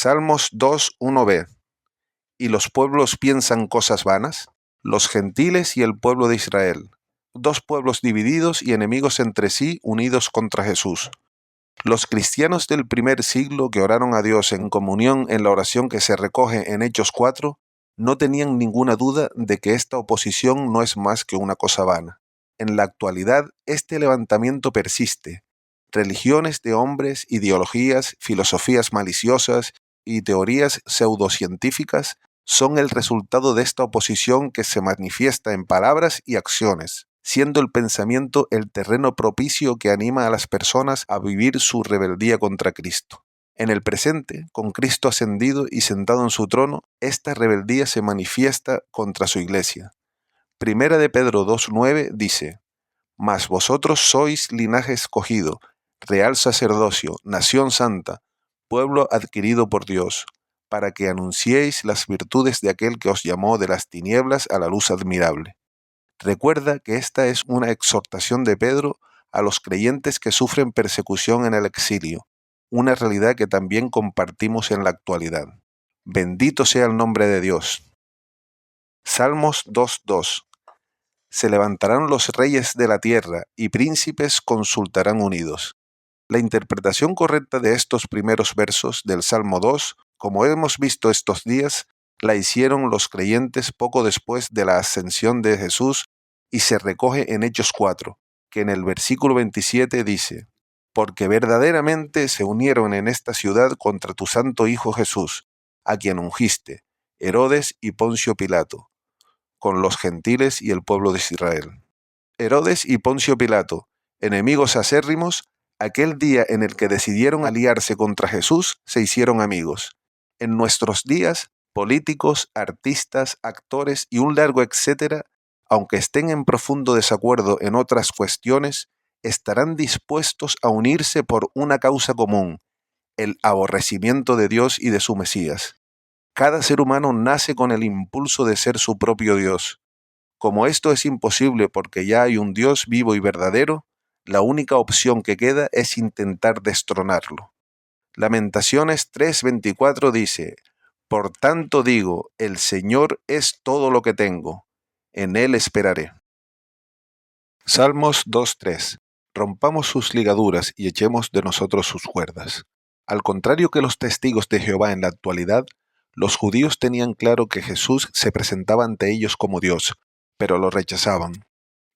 Salmos 2, 1b. ¿Y los pueblos piensan cosas vanas? Los gentiles y el pueblo de Israel. Dos pueblos divididos y enemigos entre sí, unidos contra Jesús. Los cristianos del primer siglo que oraron a Dios en comunión en la oración que se recoge en Hechos 4, no tenían ninguna duda de que esta oposición no es más que una cosa vana. En la actualidad, este levantamiento persiste. Religiones de hombres, ideologías, filosofías maliciosas y teorías pseudocientíficas son el resultado de esta oposición que se manifiesta en palabras y acciones, siendo el pensamiento el terreno propicio que anima a las personas a vivir su rebeldía contra Cristo. En el presente, con Cristo ascendido y sentado en su trono, esta rebeldía se manifiesta contra su iglesia. Primera de Pedro 2:9 dice: Mas vosotros sois linaje escogido, real sacerdocio, nación santa, pueblo adquirido por Dios, para que anunciéis las virtudes de aquel que os llamó de las tinieblas a la luz admirable. Recuerda que esta es una exhortación de Pedro a los creyentes que sufren persecución en el exilio, una realidad que también compartimos en la actualidad. Bendito sea el nombre de Dios. Salmos 2:2. Se levantarán los reyes de la tierra y príncipes consultarán unidos. La interpretación correcta de estos primeros versos del Salmo 2, como hemos visto estos días, la hicieron los creyentes poco después de la ascensión de Jesús y se recoge en Hechos 4, que en el versículo 27 dice: Porque verdaderamente se unieron en esta ciudad contra tu santo Hijo Jesús, a quien ungiste, Herodes y Poncio Pilato, con los gentiles y el pueblo de Israel. Herodes y Poncio Pilato, enemigos acérrimos, aquel día en el que decidieron aliarse contra Jesús, se hicieron amigos. En nuestros días, políticos, artistas, actores y un largo etcétera, aunque estén en profundo desacuerdo en otras cuestiones, estarán dispuestos a unirse por una causa común: el aborrecimiento de Dios y de su Mesías. Cada ser humano nace con el impulso de ser su propio Dios. Como esto es imposible porque ya hay un Dios vivo y verdadero, la única opción que queda es intentar destronarlo. Lamentaciones 3:24 dice: Por tanto digo, el Señor es todo lo que tengo, en Él esperaré. Salmos 2:3. Rompamos sus ligaduras y echemos de nosotros sus cuerdas. Al contrario que los testigos de Jehová en la actualidad, los judíos tenían claro que Jesús se presentaba ante ellos como Dios, pero lo rechazaban.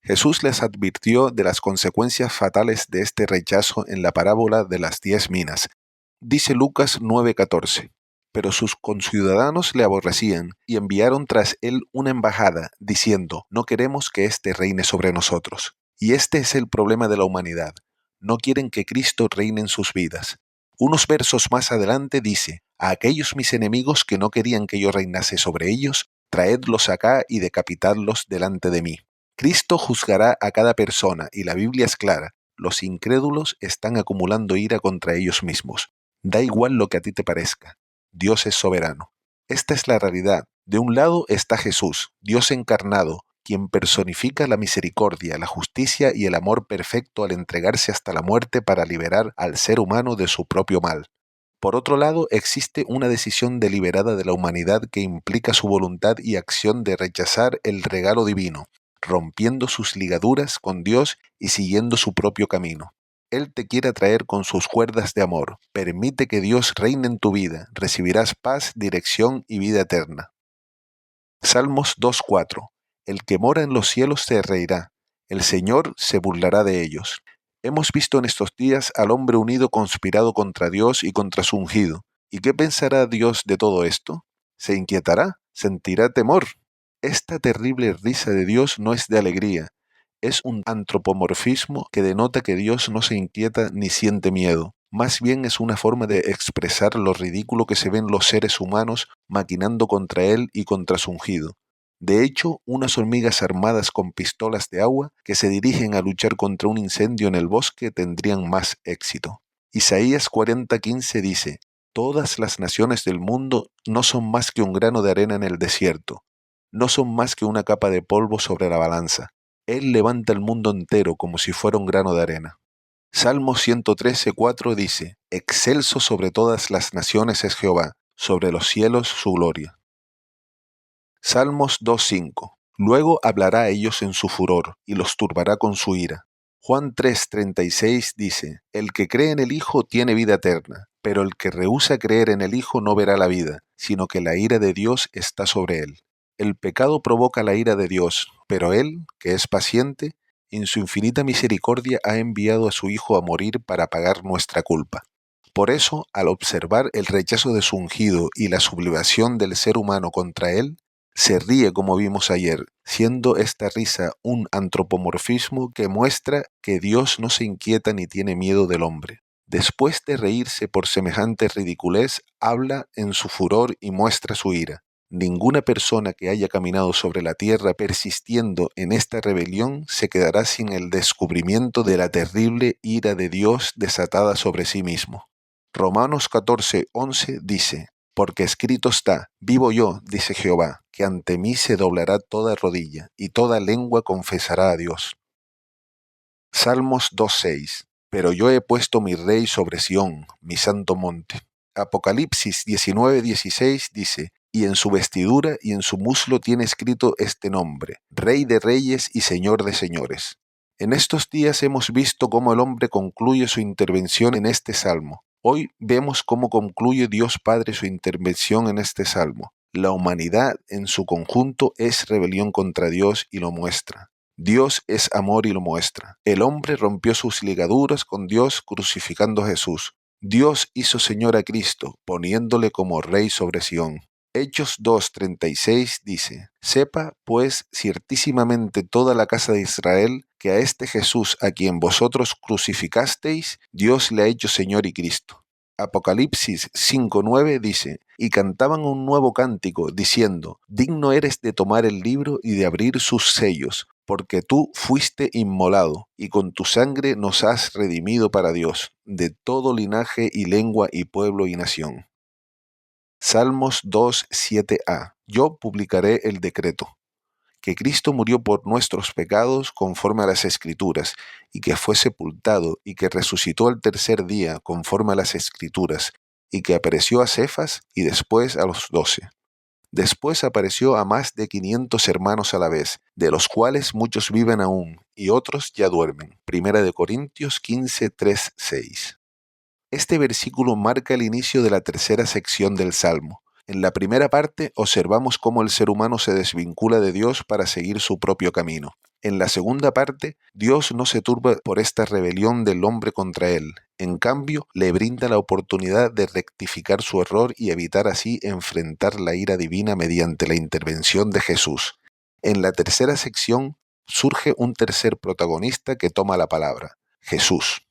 Jesús les advirtió de las consecuencias fatales de este rechazo en la parábola de las 10 minas. Dice Lucas 9:14. Pero sus conciudadanos le aborrecían y enviaron tras él una embajada, diciendo: No queremos que éste reine sobre nosotros. Y este es el problema de la humanidad. No quieren que Cristo reine en sus vidas. Unos versos más adelante dice: A aquellos mis enemigos que no querían que yo reinase sobre ellos, traedlos acá y decapitadlos delante de mí. Cristo juzgará a cada persona y la Biblia es clara: los incrédulos están acumulando ira contra ellos mismos. Da igual lo que a ti te parezca. Dios es soberano. Esta es la realidad. De un lado está Jesús, Dios encarnado, quien personifica la misericordia, la justicia y el amor perfecto al entregarse hasta la muerte para liberar al ser humano de su propio mal. Por otro lado, existe una decisión deliberada de la humanidad que implica su voluntad y acción de rechazar el regalo divino, rompiendo sus ligaduras con Dios y siguiendo su propio camino. Él te quiere atraer con sus cuerdas de amor. Permite que Dios reine en tu vida. Recibirás paz, dirección y vida eterna. Salmos 2:4. El que mora en los cielos se reirá. El Señor se burlará de ellos. Hemos visto en estos días al hombre unido conspirado contra Dios y contra su ungido. ¿Y qué pensará Dios de todo esto? ¿Se inquietará? ¿Sentirá temor? Esta terrible risa de Dios no es de alegría. Es un antropomorfismo que denota que Dios no se inquieta ni siente miedo. Más bien es una forma de expresar lo ridículo que se ven los seres humanos maquinando contra Él y contra su ungido. De hecho, unas hormigas armadas con pistolas de agua que se dirigen a luchar contra un incendio en el bosque tendrían más éxito. Isaías 40:15 dice: Todas las naciones del mundo no son más que un grano de arena en el desierto, no son más que una capa de polvo sobre la balanza. Él levanta el mundo entero como si fuera un grano de arena. Salmo 113:4 dice: Excelso sobre todas las naciones es Jehová, sobre los cielos su gloria. Salmos 2:5. Luego hablará a ellos en su furor, y los turbará con su ira. Juan 3:36 dice: El que cree en el Hijo tiene vida eterna, pero el que rehúsa creer en el Hijo no verá la vida, sino que la ira de Dios está sobre él. El pecado provoca la ira de Dios, pero Él, que es paciente, en su infinita misericordia ha enviado a su Hijo a morir para pagar nuestra culpa. Por eso, al observar el rechazo de su ungido y la sublevación del ser humano contra Él, se ríe como vimos ayer, siendo esta risa un antropomorfismo que muestra que Dios no se inquieta ni tiene miedo del hombre. Después de reírse por semejante ridiculez, habla en su furor y muestra su ira. Ninguna persona que haya caminado sobre la tierra persistiendo en esta rebelión se quedará sin el descubrimiento de la terrible ira de Dios desatada sobre sí mismo. Romanos 14:11 dice: Porque escrito está: Vivo yo, dice Jehová, que ante mí se doblará toda rodilla, y toda lengua confesará a Dios. Salmos 2:6. Pero yo he puesto mi rey sobre Sión, mi santo monte. Apocalipsis 19:16 dice: Y en su vestidura y en su muslo tiene escrito este nombre: Rey de reyes y Señor de señores. En estos días hemos visto cómo el hombre concluye su intervención en este salmo. Hoy vemos cómo concluye Dios Padre su intervención en este salmo. La humanidad en su conjunto es rebelión contra Dios y lo muestra. Dios es amor y lo muestra. El hombre rompió sus ligaduras con Dios crucificando a Jesús. Dios hizo Señor a Cristo, poniéndole como Rey sobre Sión. Hechos 2:36 dice: Sepa, pues, ciertísimamente toda la casa de Israel, que a este Jesús a quien vosotros crucificasteis, Dios le ha hecho Señor y Cristo. Apocalipsis 5:9 dice: Y cantaban un nuevo cántico, diciendo: Digno eres de tomar el libro y de abrir sus sellos, porque tú fuiste inmolado, y con tu sangre nos has redimido para Dios, de todo linaje y lengua y pueblo y nación. Salmos 2:7a. Yo publicaré el decreto: que Cristo murió por nuestros pecados conforme a las Escrituras, y que fue sepultado, y que resucitó al tercer día conforme a las Escrituras, y que apareció a Cefas y después a los 12. Después apareció a más de 500 hermanos a la vez, de los cuales muchos viven aún, y otros ya duermen. 1 Corintios 15:3-6. Este versículo marca el inicio de la tercera sección del Salmo. En la primera parte observamos cómo el ser humano se desvincula de Dios para seguir su propio camino. En la segunda parte, Dios no se turba por esta rebelión del hombre contra él. En cambio, le brinda la oportunidad de rectificar su error y evitar así enfrentar la ira divina mediante la intervención de Jesús. En la tercera sección surge un tercer protagonista que toma la palabra: Jesús.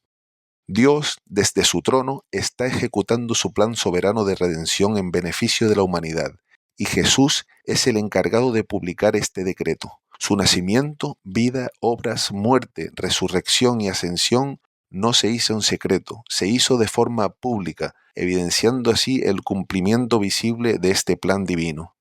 Dios, desde su trono, está ejecutando su plan soberano de redención en beneficio de la humanidad, y Jesús es el encargado de publicar este decreto. Su nacimiento, vida, obras, muerte, resurrección y ascensión no se hizo en secreto, se hizo de forma pública, evidenciando así el cumplimiento visible de este plan divino.